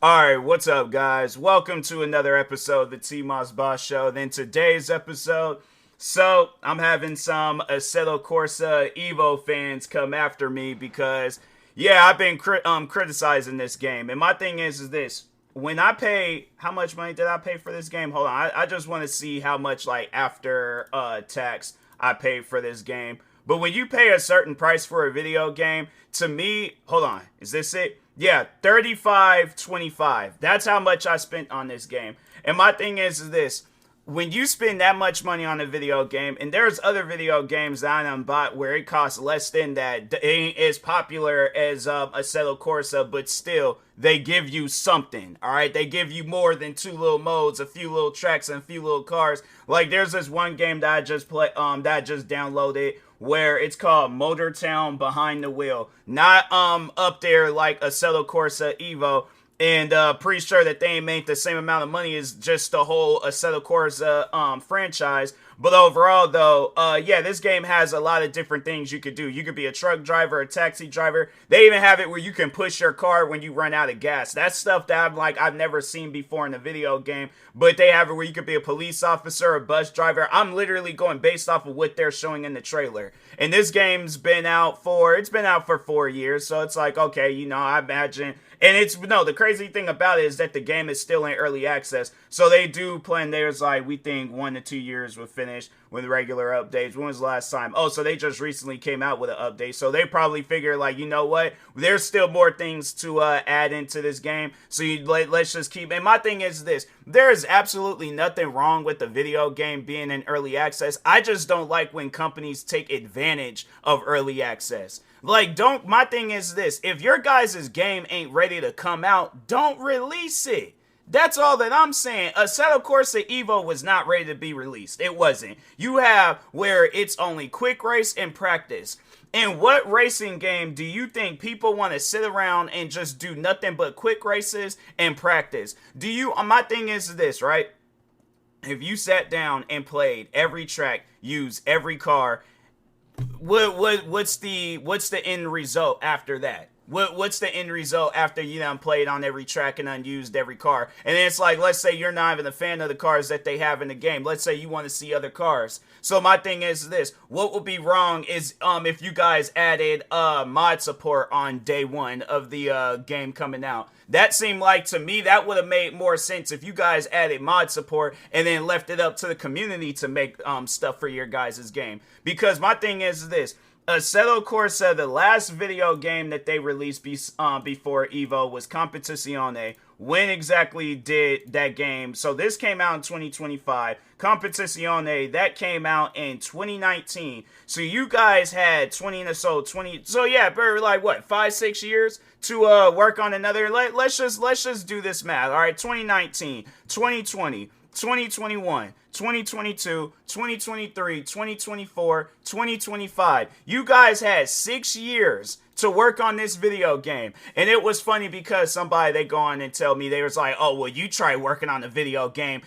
Alright, what's up, guys? Welcome to another episode of the TMossBoss Show. Then today's episode, I'm having some Assetto Corsa Evo fans come after me because, yeah, I've been criticizing this game. And my thing is this. When I pay, how much money did I pay for this game? Hold on, I just want to see how much, like, after tax I paid for this game. But when you pay a certain price for a video game, to me, hold on, is this it? Yeah, 35.25. That's how much I spent on this game. And my thing is this. When you spend that much money on a video game, and there's other video games that I done bought where it costs less than that, it ain't as popular as Assetto Corsa, but still, they give you something, alright? They give you more than two little modes, a few little tracks, and a few little cars. Like, there's this one game that I just downloaded, where it's called Motor Town Behind the Wheel. Not up there like Assetto Corsa Evo. And pretty sure that they ain't made the same amount of money as just the whole Assetto Corsa franchise. But overall, though, yeah, this game has a lot of different things you could do. You could be a truck driver, a taxi driver. They even have it where you can push your car when you run out of gas. That's stuff that I've never seen before in a video game. But they have it where you could be a police officer, a bus driver. I'm literally going based off of what they're showing in the trailer. And this game's been out for 4 years. So it's like, okay, you know, I imagine. And the crazy thing about it is that the game is still in early access. So they do plan, there's like, we think 1 to 2 years will finish with regular updates. When was the last time? Oh, so they just recently came out with an update. So they probably figure, like, you know what? There's still more things to add into this game. So let's just keep, and my thing is this. There is absolutely nothing wrong with the video game being in early access. I just don't like when companies take advantage of early access. Like, my thing is this. If your guys' game ain't ready to come out, don't release it. That's all that I'm saying. Assetto Corsa Evo was not ready to be released. It wasn't. You have where it's only quick race and practice. And what racing game do you think people want to sit around and just do nothing but quick races and practice? My thing is this, right? If you sat down and played every track, used every car, what's the end result after that? What's the end result after you done played on every track and unused every car? And then it's like, let's say you're not even a fan of the cars that they have in the game. Let's say you want to see other cars. So my thing is this. What would be wrong is if you guys added mod support on day one of the game coming out. That seemed like, to me, that would have made more sense if you guys added mod support and then left it up to the community to make stuff for your guys' game. Because my thing is this. Assetto Corsa, the last video game that they released before Evo was Competizione. When exactly did that game? So this came out in 2025. Competizione, that came out in 2019. So you guys had 20, so yeah, like what, 5-6 years to work on another. Let's just do this math. All right, 2019, 2020, 2021, 2022, 2023, 2024, 2025. You guys had 6 years to work on this video game. And it was funny because they go on and tell me, they was like, oh, well, you try working on a video game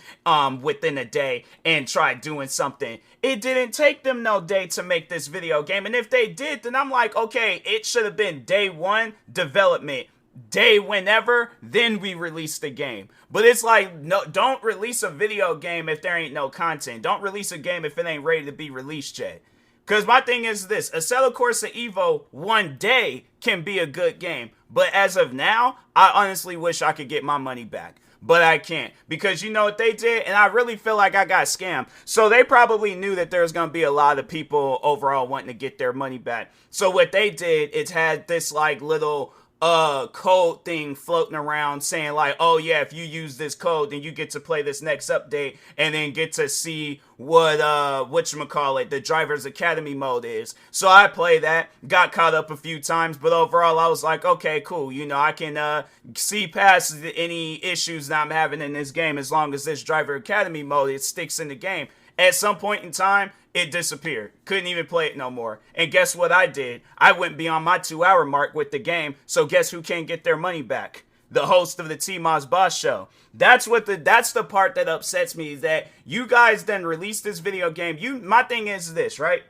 within a day and try doing something. It didn't take them no day to make this video game. And if they did, then I'm like, okay, it should have been day one development. Day whenever, then we release the game. But it's like, no, don't release a video game if there ain't no content. Don't release a game if it ain't ready to be released yet. Because my thing is this. Assetto Corsa Evo one day can be a good game. But as of now, I honestly wish I could get my money back. But I can't. Because you know what they did? And I really feel like I got scammed. So they probably knew that there was going to be a lot of people overall wanting to get their money back. So what they did is had this like little code thing floating around saying like, oh yeah, if you use this code, then you get to play this next update and then get to see what whatchamacallit, the Driver's Academy mode is. So I played that, got caught up a few times, but overall I was like, okay, cool, you know, I can see past any issues that I'm having in this game as long as this Driver Academy mode, it sticks in the game. At some point in time, it disappeared. Couldn't even play it no more. And guess what I did? I went beyond my 2-hour mark with the game, so guess who can't get their money back? The host of the TMossBoss Show. That's the part that upsets me, is that you guys then released this video game. My thing is this, right?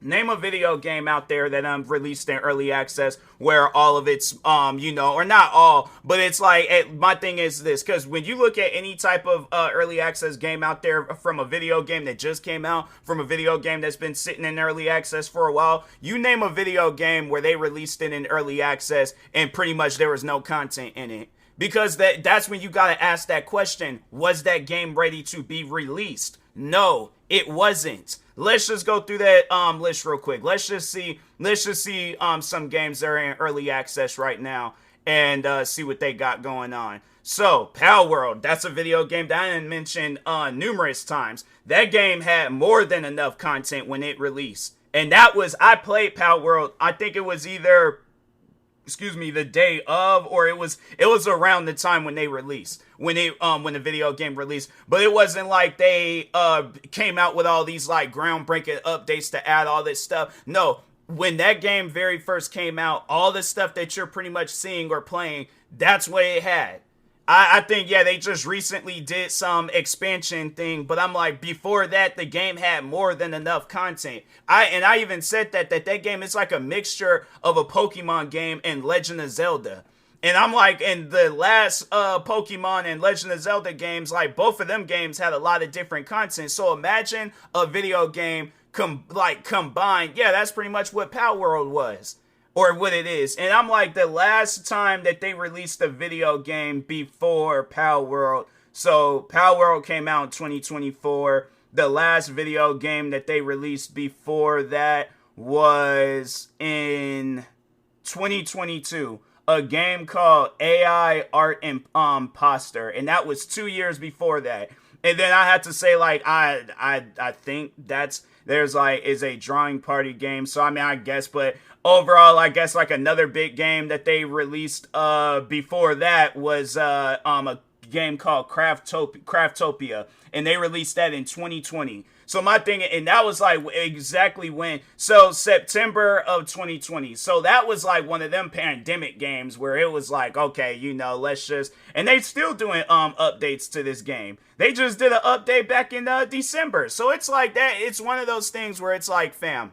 Name a video game out there that released in early access where all of it's or not all, but it's like my thing is this, because when you look at any type of early access game out there, from a video game that just came out, from a video game that's been sitting in early access for a while, you name a video game where they released it in early access and pretty much there was no content in it. Because that's when you gotta ask that question: was that game ready to be released? No, it wasn't. Let's just go through that list real quick. Let's just see some games that are in early access right now and see what they got going on. So, Pal World, that's a video game that I didn't mention numerous times. That game had more than enough content when it released. And I played Pal World, I think it was either the day of, or it was around the time when they released, when the video game released. But it wasn't like they came out with all these like groundbreaking updates to add all this stuff. No, when that game very first came out, all the stuff that you're pretty much seeing or playing, that's what it had. I think, yeah, they just recently did some expansion thing, but I'm like, before that, the game had more than enough content. I even said that game is like a mixture of a Pokemon game and Legend of Zelda. And I'm like, in the last Pokemon and Legend of Zelda games, like, both of them games had a lot of different content. So imagine a video game combined. Yeah, that's pretty much what Pal World was. Or what it is. And I'm like, the last time that they released a video game before Pal World. So Pal World came out in 2024. The last video game that they released before that was in 2022. A game called AI Art Imposter. And that was 2 years before that. And then I had to say, like, I think there's a drawing party game. So I mean, I guess, but overall, I guess like another big game that they released before that was a game called Craftopia, and they released that in 2020. So my thing, and that was like exactly when, so September of 2020. So that was like one of them pandemic games where it was like, okay, let's just, and they still doing updates to this game. They just did an update back in December. So it's like that. It's one of those things where it's like, fam,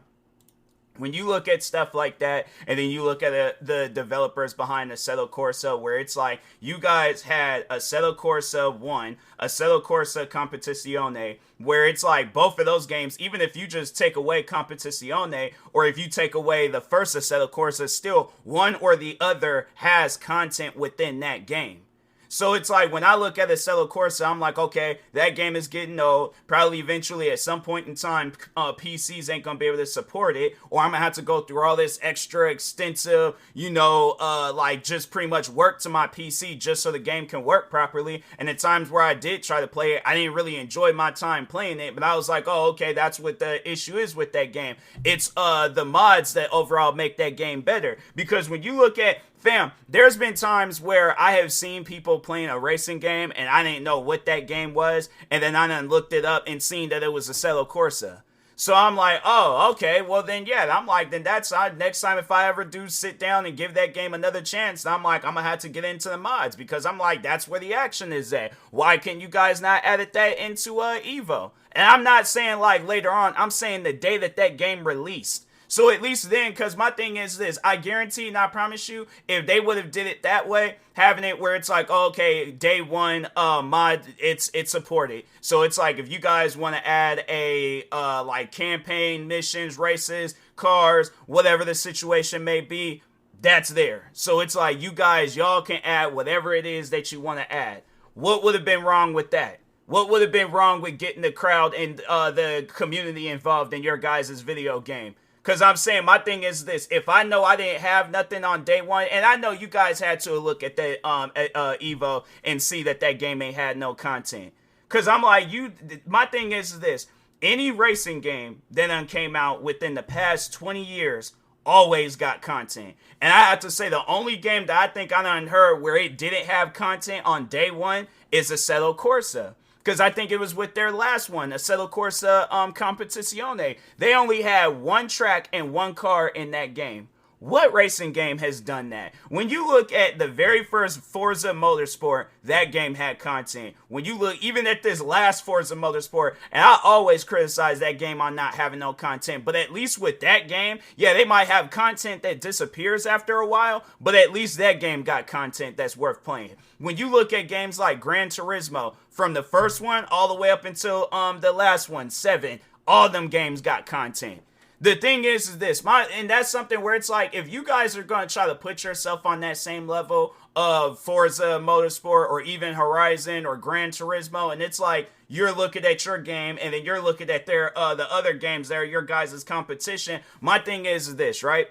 when you look at stuff like that, and then you look at the developers behind Assetto Corsa, where it's like, you guys had Assetto Corsa 1, Assetto Corsa Competizione, where it's like, both of those games, even if you just take away Competizione, or if you take away the first Assetto Corsa, still, one or the other has content within that game. So it's like, when I look at Assetto Corsa, I'm like, okay, that game is getting old. Probably eventually at some point in time, PCs ain't gonna be able to support it, or I'm gonna have to go through all this extra extensive, just pretty much work to my PC just so the game can work properly. And at times where I did try to play it, I didn't really enjoy my time playing it, but I was like, oh, okay, that's what the issue is with that game. It's the mods that overall make that game better. Because when you look at, fam, there's been times where I have seen people playing a racing game and I didn't know what that game was, and then I done looked it up and seen that it was Assetto Corsa. So I'm like, oh, okay, well then, yeah, I'm like, then that's next time if I ever do sit down and give that game another chance, I'm like, I'm gonna have to get into the mods, because I'm like, that's where the action is at. Why can you guys not edit that into Evo? And I'm not saying like later on, I'm saying the day that game released. So at least then, because my thing is this, I guarantee and I promise you, if they would have did it that way, having it where it's like, oh, okay, day one mod, it's supported. So it's like, if you guys want to add a like campaign, missions, races, cars, whatever the situation may be, that's there. So it's like, y'all can add whatever it is that you want to add. What would have been wrong with that? What would have been wrong with getting the crowd and the community involved in your guys' video game? Because I'm saying, my thing is this, if I know I didn't have nothing on day one, and I know you guys had to look at that Evo and see that game ain't had no content. Because I'm like, my thing is this, any racing game that done came out within the past 20 years always got content. And I have to say, the only game that I think I done heard where it didn't have content on day one is Assetto Corsa. Because I think it was with their last one, Assetto Corsa Competizione. They only had one track and one car in that game. What racing game has done that? When you look at the very first Forza Motorsport, that game had content. When you look even at this last Forza Motorsport, and I always criticize that game on not having no content, but at least with that game, yeah, they might have content that disappears after a while, but at least that game got content that's worth playing. When you look at games like Gran Turismo, from the first one all the way up until the last one, 7, all them games got content. The thing is this, and that's something where it's like, if you guys are going to try to put yourself on that same level of Forza Motorsport or even Horizon or Gran Turismo, and it's like you're looking at your game and then you're looking at the other games that are your guys' competition, my thing is this, right?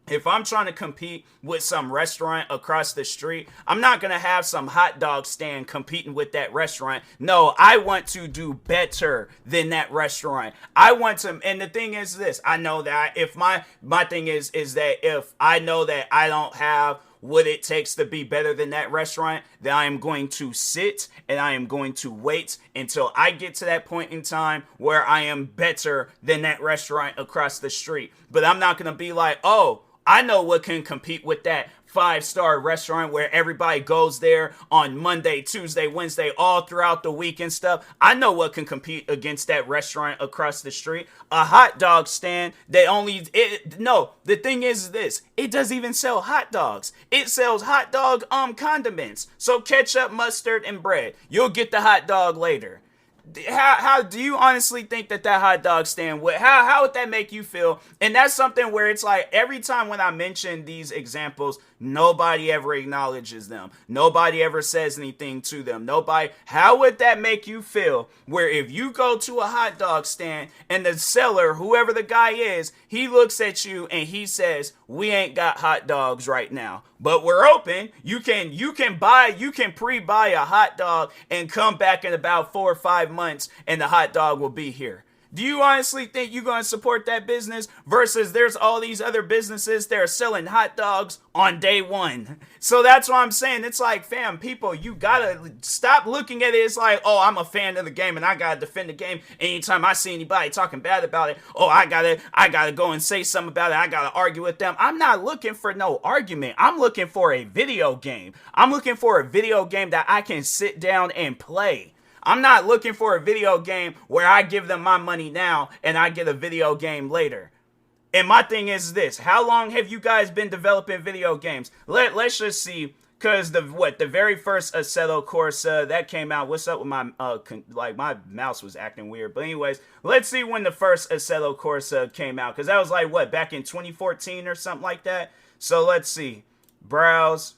If I'm trying to compete with some restaurant across the street, I'm not going to have some hot dog stand competing with that restaurant. No, I want to do better than that restaurant. I want to, and the thing is this, I know that if my thing is that if I know that I don't have what it takes to be better than that restaurant, then I am going to sit and I am going to wait until I get to that point in time where I am better than that restaurant across the street. But I'm not going to be like, oh, I know what can compete with that 5-star restaurant where everybody goes there on Monday, Tuesday, Wednesday, all throughout the week and stuff. I know what can compete against that restaurant across the street. A hot dog stand, the thing is this, it doesn't even sell hot dogs. It sells hot dog condiments. So ketchup, mustard, and bread. You'll get the hot dog later. How do you honestly think that hot dog stand would, how would that make you feel? And that's something where it's like every time when I mention these examples, nobody ever acknowledges them. Nobody ever says anything to them. How would that make you feel where if you go to a hot dog stand and the seller, whoever the guy is, he looks at you and he says, we ain't got hot dogs right now, but we're open. You can pre-buy a hot dog and come back in about 4 or 5 months and the hot dog will be here. Do you honestly think you're going to support that business versus there's all these other businesses that are selling hot dogs on day one? So that's what I'm saying. It's like, fam, people, you got to stop looking at it. It's like, oh, I'm a fan of the game and I got to defend the game. Anytime I see anybody talking bad about it, oh, I got to go and say something about it. I got to argue with them. I'm not looking for no argument. I'm looking for a video game. I'm looking for a video game that I can sit down and play. I'm not looking for a video game where I give them my money now and I get a video game later. And my thing is this, how long have you guys been developing video games? Let's just see, because the very first Assetto Corsa that came out, what's up with my, my mouse was acting weird. But anyways, let's see when the first Assetto Corsa came out, because that was like, back in 2014 or something like that? So let's see, browse.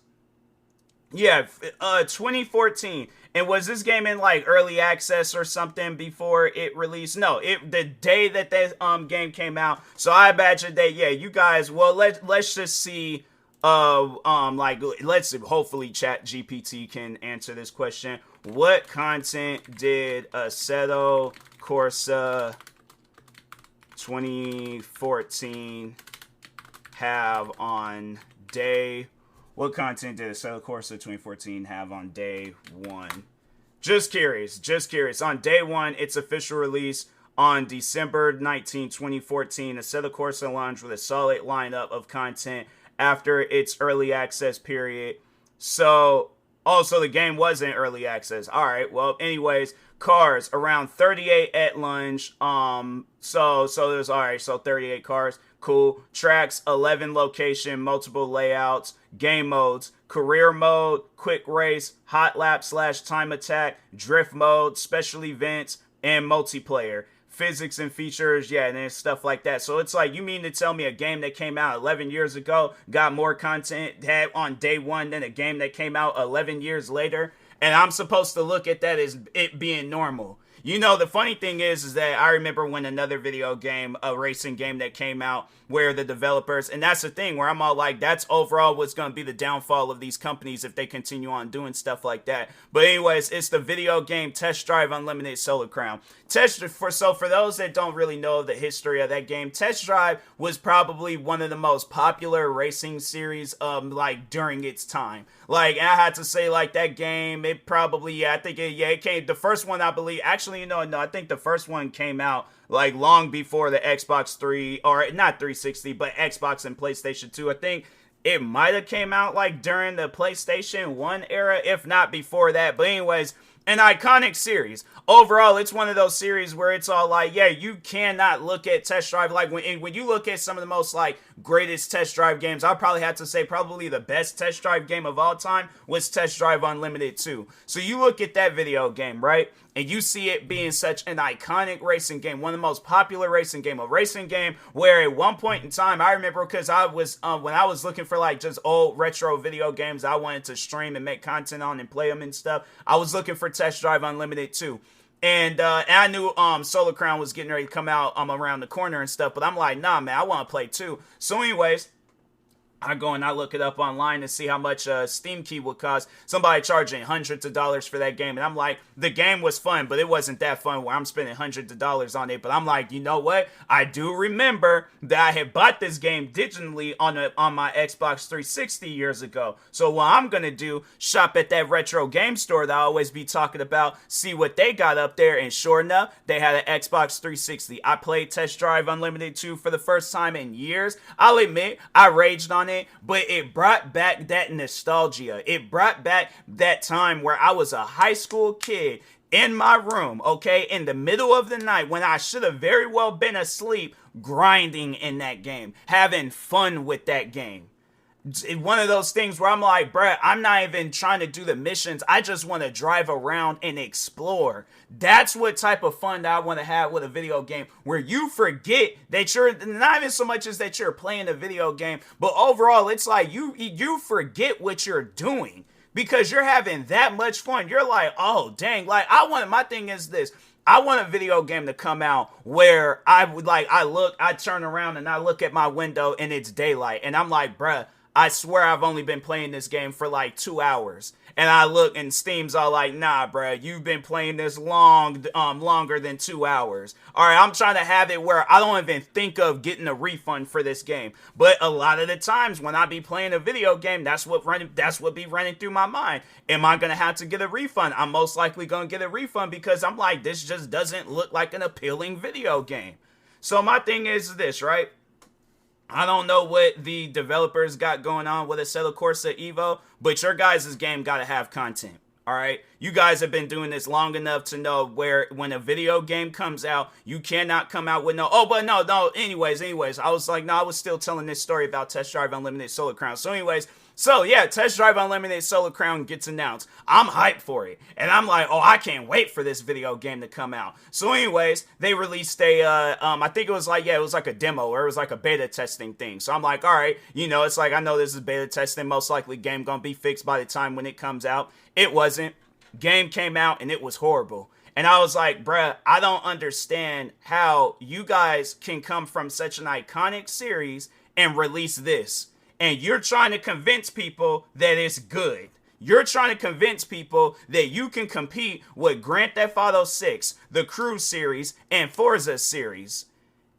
Yeah, 2014. And was this game in like early access or something before it released? No, the day that game came out. So I imagine that, yeah, you guys, well, let's just see, let's see, hopefully Chat GPT can answer this question. What content did Assetto Corsa 2014 have on day? What content did Assetto Corsa 2014 have on day one? Just curious. On day one, its official release on December 19, 2014, Assetto Corsa launched with a solid lineup of content after its early access period. So the game was in early access. All right. Well, anyways, cars around 38 at launch. So there's all right. So 38 cars. Cool. Tracks, 11 location, multiple layouts, game modes, career mode, quick race, hot lap / time attack, drift mode, special events, and multiplayer. Physics and features, yeah, and then stuff like that. So it's like, you mean to tell me a game that came out 11 years ago got more content had on day one than a game that came out 11 years later? And I'm supposed to look at that as it being normal. You know, the funny thing is that I remember when another video game, a racing game that came out where the developers, and that's the thing where I'm all like, that's overall what's going to be the downfall of these companies if they continue on doing stuff like that. But anyways, it's the video game Test Drive Unlimited Solar Crown. For those that don't really know the history of that game, Test Drive was probably one of the most popular racing series during its time. Like, I had to say, like, that game, it probably, yeah, I think it came, the first one, I believe, actually actually, no, I think the first one came out like long before the Xbox 3, or not 360, but Xbox and PlayStation 2. I think it might have came out like during the PlayStation 1 era, if not before that. But anyways, an iconic series. Overall, it's one of those series where it's all like, yeah, you cannot look at Test Drive. Like when you look at some of the most like greatest Test Drive games, I'll probably have to say probably the best Test Drive game of all time was Test Drive Unlimited 2. So you look at that video game, right? And you see it being such an iconic racing game, one of the most popular racing game, a racing game where at one point in time, I remember because I was, when I was looking for like just old retro video games I wanted to stream and make content on and play them and stuff, I was looking for Test Drive Unlimited 2. And I knew Solar Crown was getting ready to come out around the corner and stuff, but I'm like, nah, man, I want to play 2. So anyways, I go and I look it up online to see how much Steam key would cost. Somebody charging hundreds of dollars for that game. And I'm like, the game was fun, but it wasn't that fun where I'm spending hundreds of dollars on it. But I'm like, you know what? I do remember that I had bought this game digitally on my Xbox 360 years ago. So what I'm going to do, shop at that retro game store that I always be talking about, see what they got up there. And sure enough, they had an Xbox 360. I played Test Drive Unlimited 2 for the first time in years. I'll admit, I raged on it, but it brought back that nostalgia. It brought back that time where I was a high school kid in my room, okay, in the middle of the night when I should have very well been asleep, grinding in that game, having fun with that game. One of those things where I'm like, bruh, I'm not even trying to do the missions. I just want to drive around and explore. That's what type of fun that I want to have with a video game, where you forget that you're not even so much as that you're playing a video game, but overall, it's like you forget what you're doing because you're having that much fun. You're like, oh, dang, like my thing is this. I want a video game to come out where I turn around and I look at my window and it's daylight. And I'm like, bruh, I swear I've only been playing this game for like 2 hours. And I look and Steam's all like, nah, bruh, you've been playing this longer than 2 hours. All right, I'm trying to have it where I don't even think of getting a refund for this game. But a lot of the times when I be playing a video game, that's what be running through my mind. Am I going to have to get a refund? I'm most likely going to get a refund because I'm like, this just doesn't look like an appealing video game. So my thing is this, right? I don't know what the developers got going on with Assetto Corsa Evo, but your guys' game got to have content, all right? You guys have been doing this long enough to know where when a video game comes out, you cannot come out with anyways, I was like, I was still telling this story about Test Drive Unlimited Solar Crown. So yeah, Test Drive Unlimited Solar Crown gets announced. I'm hyped for it. And I'm like, oh, I can't wait for this video game to come out. So anyways, they released I think it was like a demo, or it was like a beta testing thing. So I'm like, all right, it's like, I know this is beta testing. Most likely game gonna be fixed by the time when it comes out. It wasn't. Game came out and it was horrible. And I was like, bruh, I don't understand how you guys can come from such an iconic series and release this. And you're trying to convince people that it's good. You're trying to convince people that you can compete with Grand Theft Auto 6, the Cruise series, and Forza series.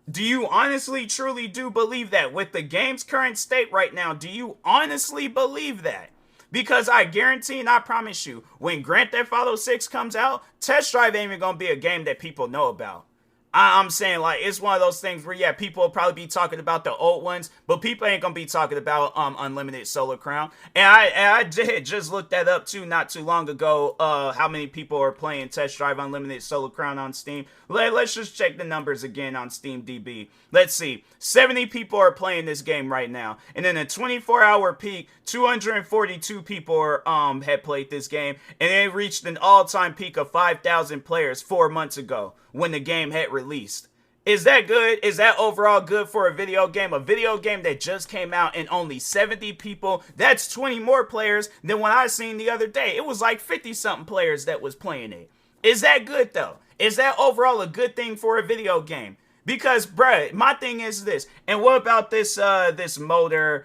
Do you honestly, truly do believe that? With the game's current state right now, do you honestly believe that? Because I guarantee and I promise you, when Grand Theft Auto 6 comes out, Test Drive ain't even going to be a game that people know about. I'm saying, like, it's one of those things where, yeah, people will probably be talking about the old ones, but people ain't gonna be talking about Unlimited Solar Crown. And I did just look that up too not too long ago, how many people are playing Test Drive Unlimited Solar Crown on Steam. Let's just check the numbers again on SteamDB. Let's see, 70 people are playing this game right now, and in a 24-hour peak, 242 people had played this game, and it reached an all-time peak of 5,000 players 4 months ago when the game had released. Is that good? Is that overall good for a video game? A video game that just came out and only 70 people, that's 20 more players than what I seen the other day. It was like 50-something players that was playing it. Is that good though? Is that overall a good thing for a video game? Because, bruh, my thing is this. And what about this Motor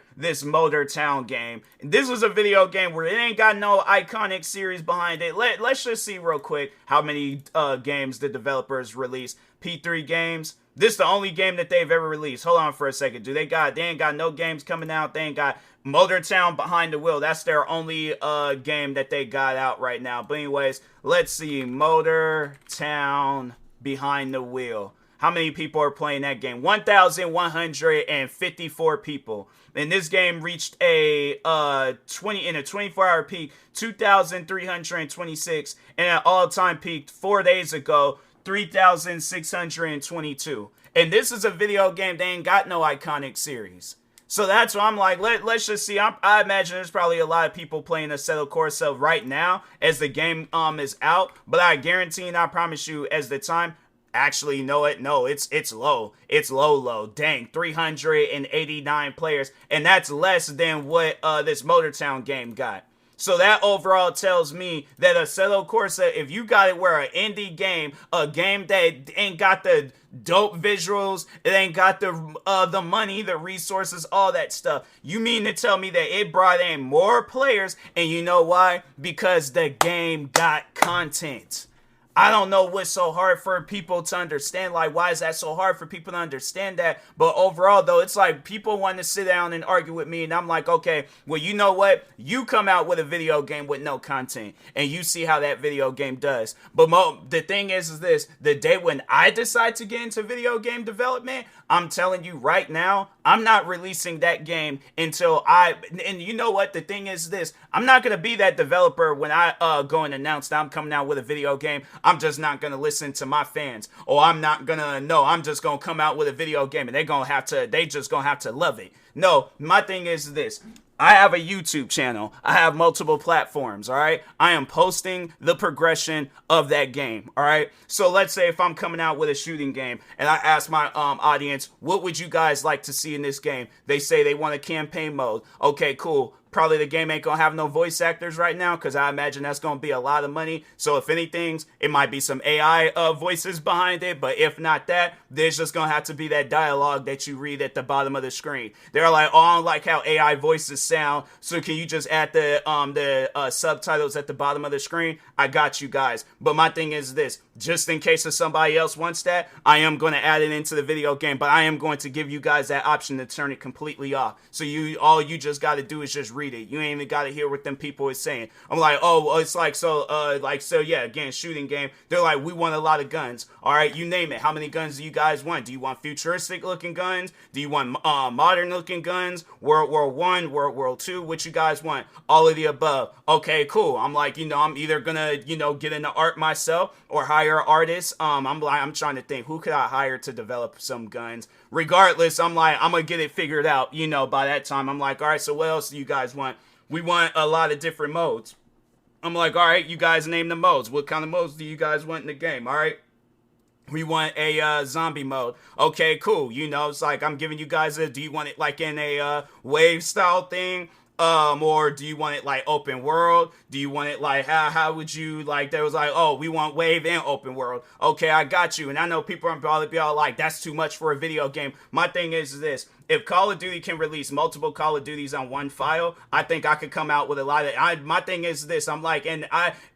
Town game? This was a video game where it ain't got no iconic series behind it. Let's just see real quick how many games the developers released. P3 Games, This is the only game that they've ever released. Hold on for a second. They ain't got no games coming out. They ain't got Motortown Behind the Wheel. That's their only game that they got out right now. But anyways, let's see. Motortown Behind the Wheel. How many people are playing that game? 1,154 people. And this game reached a 24-hour peak, 2,326, and an all-time peak 4 days ago, 3,622. And this is a video game. They ain't got no iconic series. So that's why I'm like, let's just see. I imagine there's probably a lot of people playing Assetto Corsa right now as the game is out. But I guarantee and I promise you, as the time... Actually, no, it's low. It's low. Dang, 389 players. And that's less than what this Motortown game got. So that overall tells me that Assetto Corsa, if you got it where an indie game, a game that ain't got the dope visuals, it ain't got the money, the resources, all that stuff, you mean to tell me that it brought in more players? And you know why? Because the game got content. I don't know what's so hard for people to understand. Like, why is that so hard for people to understand that? But overall, though, it's like people want to sit down and argue with me. And I'm like, okay, well, you know what? You come out with a video game with no content. And you see how that video game does. But the thing is this. The day when I decide to get into video game development, I'm telling you right now, I'm not releasing that game until and you know what? The thing is this. I'm not going to be that developer when I go and announce that I'm coming out with a video game. I'm just not going to listen to my fans. Or I'm not going to, no, I'm just going to come out with a video game and they just going to have to love it. No, my thing is this. I have a YouTube channel. I have multiple platforms, all right? I am posting the progression of that game, all right? So let's say if I'm coming out with a shooting game and I ask my audience, what would you guys like to see in this game? They say they want a campaign mode. Okay, cool. Probably the game ain't gonna have no voice actors right now because I imagine that's gonna be a lot of money. So if anything, it might be some AI voices behind it. But if not that, there's just gonna have to be that dialogue that you read at the bottom of the screen. They're like, oh, I don't like how AI voices sound. So can you just add the subtitles at the bottom of the screen? I got you guys. But my thing is this. Just in case if somebody else wants that, I am going to add it into the video game, but I am going to give you guys that option to turn it completely off. So all you just got to do is just read it. You ain't even got to hear what them people is saying. I'm like, oh, well, it's like, so yeah, again, shooting game. They're like, we want a lot of guns. All right, you name it. How many guns do you guys want? Do you want futuristic looking guns? Do you want modern looking guns? World War I, World War II? What you guys want? All of the above. Okay, cool. I'm like, I'm either going to, get into art myself or hire artists. I'm trying to think, who could I hire to develop some guns? Regardless, I'm like, I'm gonna get it figured out. By that time, I'm like, all right, so what else do you guys want? We want a lot of different modes. I'm like, all right, you guys name the modes. What kind of modes do you guys want in the game? All right. We want a zombie mode. Okay, cool. It's like I'm giving you guys do you want it like in a wave style thing? Or do you want it like open world? Do you want it like how would you like? There was like, oh, we want wave and open world. Okay, I got you. And I know people are probably be all like, that's too much for a video game. My thing is this. If Call of Duty can release multiple Call of Duties on one file, I think I could come out with a lot of. My thing is this. I'm like, and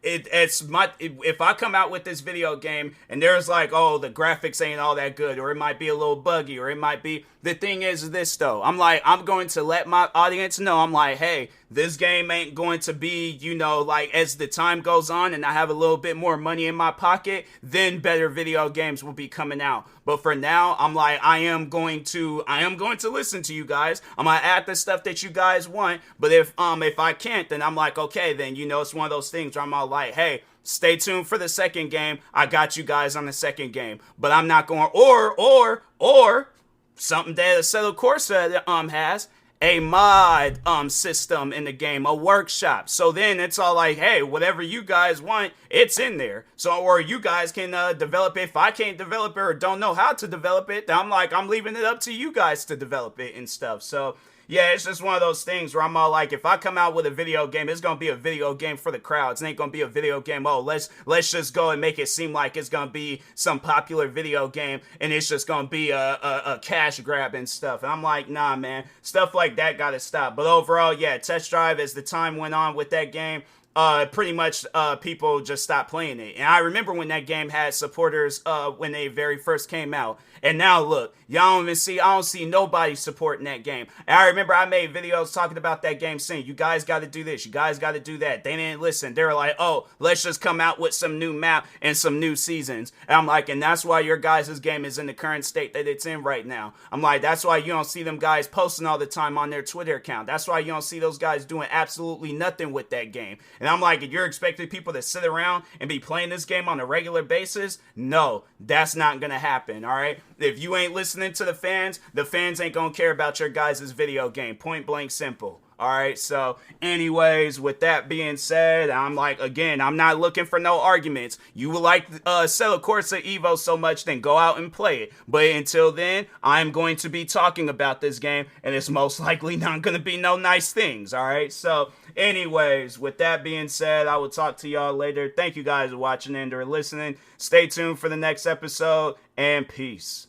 if I come out with this video game and there's like, oh, the graphics ain't all that good, or it might be a little buggy, or it might be. The thing is this though. I'm like, I'm going to let my audience know. I'm like, hey, this game ain't going to be, like as the time goes on and I have a little bit more money in my pocket, then better video games will be coming out. But for now, I'm like, I am going to listen to you guys. I'm gonna add the stuff that you guys want. But if I can't, then I'm like, okay, then it's one of those things where I'm all like, hey, stay tuned for the second game. I got you guys on the second game. But I'm not going or something that Assetto Corsa has. A mod system in the game, a workshop. So then it's all like, hey, whatever you guys want, it's in there. So, or you guys can develop it. If I can't develop it or don't know how to develop it, then I'm like, I'm leaving it up to you guys to develop it and stuff. So yeah, it's just one of those things where I'm all like, if I come out with a video game, it's gonna be a video game for the crowds. It ain't gonna be a video game, oh, let's just go and make it seem like it's gonna be some popular video game and it's just gonna be a cash grab and stuff. And I'm like, nah, man, stuff like that gotta stop. But overall, yeah, test drive as the time went on with that game. pretty much people just stopped playing it. And I remember when that game had supporters when they very first came out. And now look, I don't see nobody supporting that game. And I remember I made videos talking about that game saying, you guys got to do this, you guys got to do that. They didn't listen. They were like, oh, let's just come out with some new map and some new seasons. And I'm like, and that's why your guys' game is in the current state that it's in right now. I'm like, that's why you don't see them guys posting all the time on their Twitter account. That's why you don't see those guys doing absolutely nothing with that game. And I'm like, if you're expecting people to sit around and be playing this game on a regular basis, no, that's not going to happen, all right? If you ain't listening to the fans ain't going to care about your guys' video game. Point blank simple. All right, so anyways, with that being said, I'm like, again, I'm not looking for no arguments. You would like Assetto Corsa Evo so much, then go out and play it. But until then, I'm going to be talking about this game, and it's most likely not going to be no nice things, all right? So anyways, with that being said, I will talk to y'all later. Thank you guys for watching and or listening. Stay tuned for the next episode, and peace.